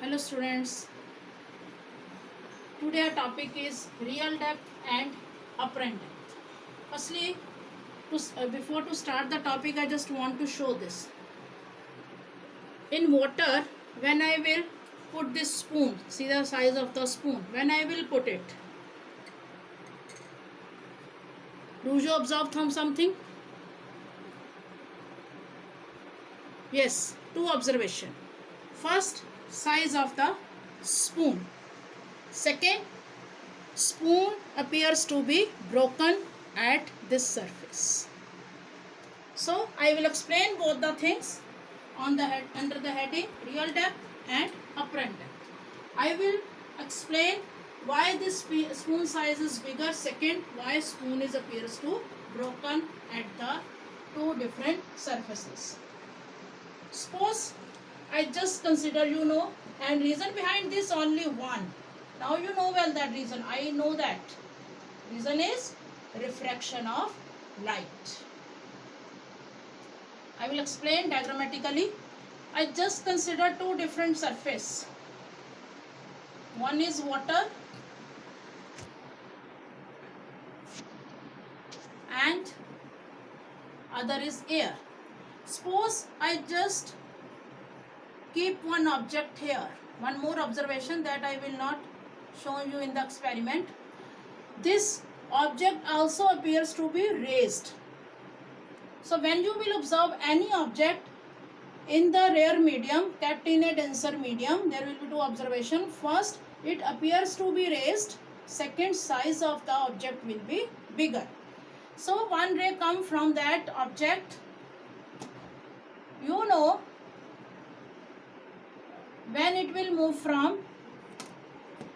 Hello students, today our topic is real depth and apparent depth. Firstly, before to start the topic, I just want to show this. In water, when I will put this spoon, see the size of the spoon, when I will put it, do you observe something? Yes, two observation. First, size of the spoon. Second, spoon appears to be broken at this surface. So I will explain both the things on the head under the heading real depth and apparent depth. I will explain why this spoon size is bigger. Second, why spoon is appears to broken at the two different surfaces. Suppose I just consider and reason behind this only one. Now you know well that reason. I know that reason is refraction of light. I will explain diagrammatically. I just consider two different surface. One is water and other is air. Suppose I just keep one object here. One more observation that I will not show you in the experiment. This object also appears to be raised. So when you will observe any object in the rare medium kept in a denser medium, there will be two observations. First, it appears to be raised. Second, size of the object will be bigger. So one ray come from that object. When it will move from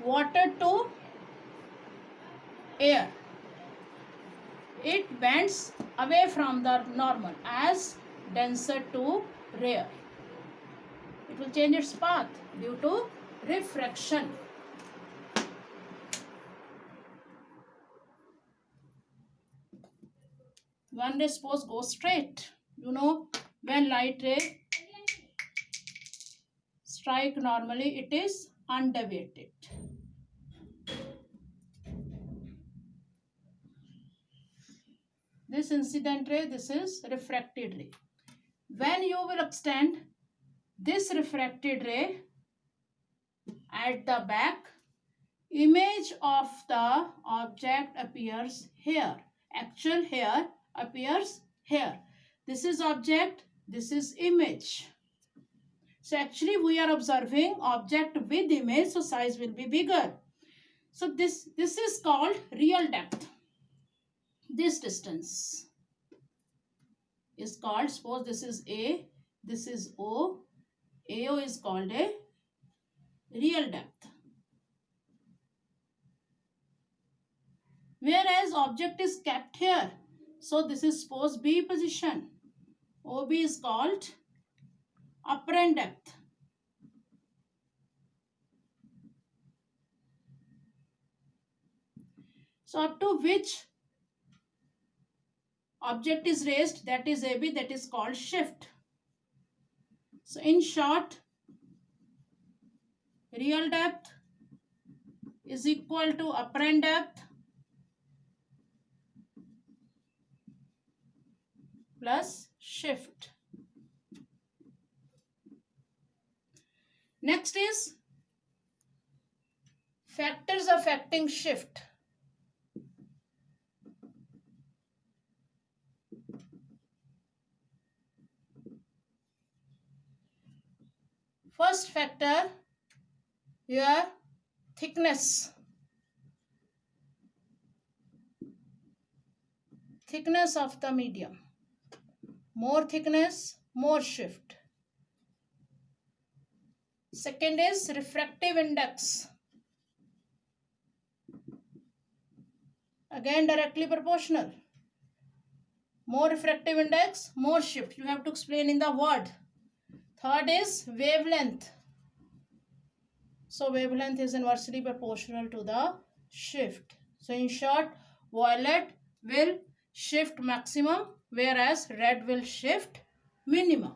water to air, it bends away from the normal as denser to rare. It will change its path due to refraction. One ray suppose goes straight. When light ray strike normally, it is undeviated. This incident ray, this is refracted ray. When you will extend this refracted ray at the back, image of the object appears here. Actual hair appears here. This is object, this is image. So actually we are observing object with image, so size will be bigger. So this is called real depth. This distance is called, suppose this is A, this is O. AO is called a real depth. Whereas object is kept here, so this is suppose B position. OB is called apparent depth. So up to which object is raised, that is AB, that is called shift. So in short, real depth is equal to apparent depth plus shift. Next is factors affecting shift. First factor, your thickness. Thickness of the medium. More thickness, more shift. Second is refractive index. Again directly proportional. More refractive index, more shift. You have to explain in the word. Third is wavelength. So wavelength is inversely proportional to the shift. So in short, violet will shift maximum, whereas red will shift minimum.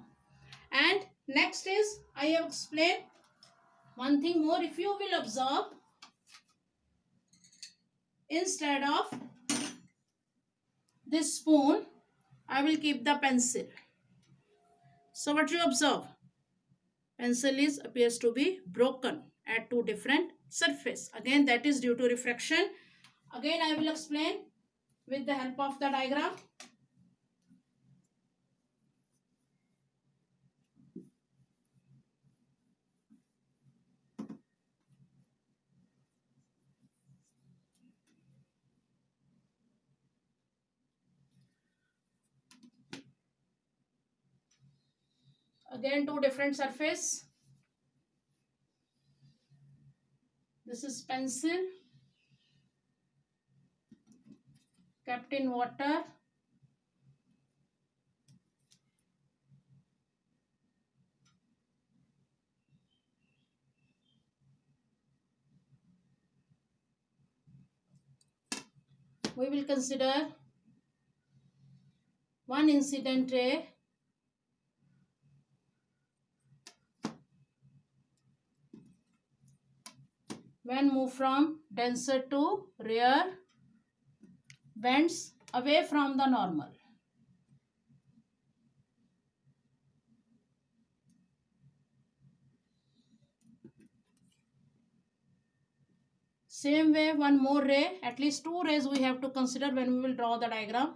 And next is, I have explained One thing more, if you will observe, instead of this spoon, I will keep the pencil. So what you observe? Pencil is appears to be broken at two different surface. Again, that is due to refraction. Again, I will explain with the help of the diagram. Again, two different surface. This is pencil kept in water. We will consider one incident ray when move from denser to rare bends away from the normal. Same way, one more ray, at least two rays we have to consider when we will draw the diagram,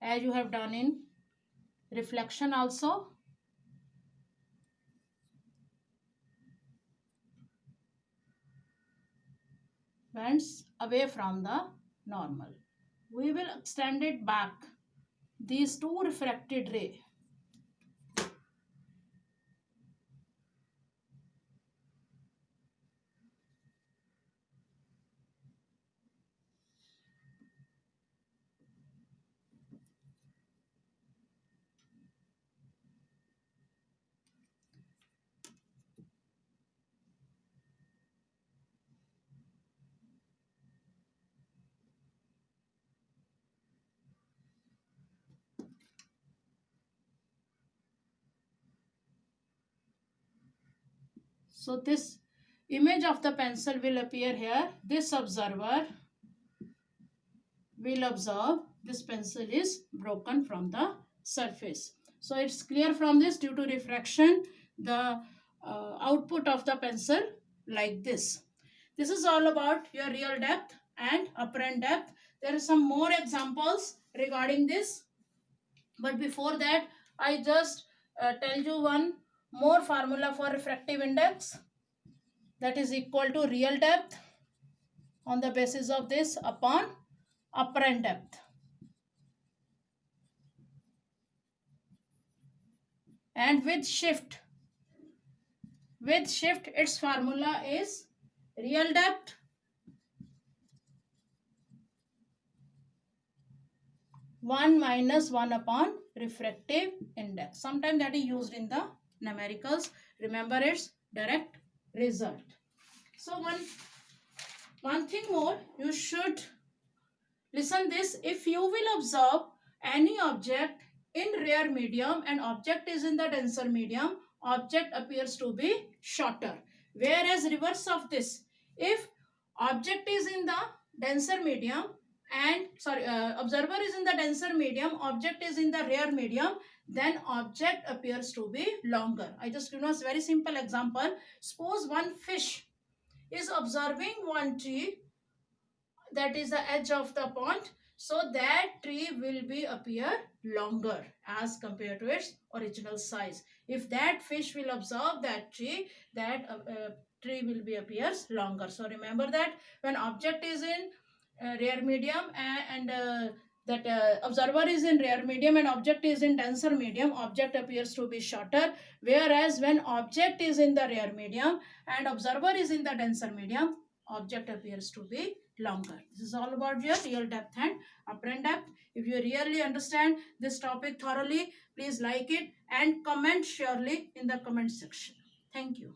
as you have done in reflection also. Bends away from the normal. We will extend it back. These two refracted ray. So this image of the pencil will appear here. This observer will observe this pencil is broken from the surface. So it's clear from this, due to refraction, the output of the pencil like this. This is all about your real depth and apparent depth. There are some more examples regarding this, but before that I just tell you one more formula for refractive index, that is equal to real depth on the basis of this upon apparent depth. And with shift its formula is real depth one minus 1 upon refractive index. Sometimes that is used in the numericals. Remember its direct result. So one thing more, you should listen this. If you will observe any object in rare medium and object is in the denser medium, object appears to be shorter. Whereas reverse of this, if object is in the denser medium and observer is in the denser medium, object is in the rare medium, then object appears to be longer. I just give us very simple example. Suppose one fish is observing one tree, that is the edge of the pond, so that tree will be appear longer as compared to its original size. If that fish will observe that tree, that tree will be appears longer. So remember that when object is in rare medium that observer is in rare medium and object is in denser medium, object appears to be shorter. Whereas when object is in the rare medium and observer is in the denser medium, object appears to be longer. This is all about your real depth and apparent depth. If you really understand this topic thoroughly, please like it and comment surely in the comment section. Thank you.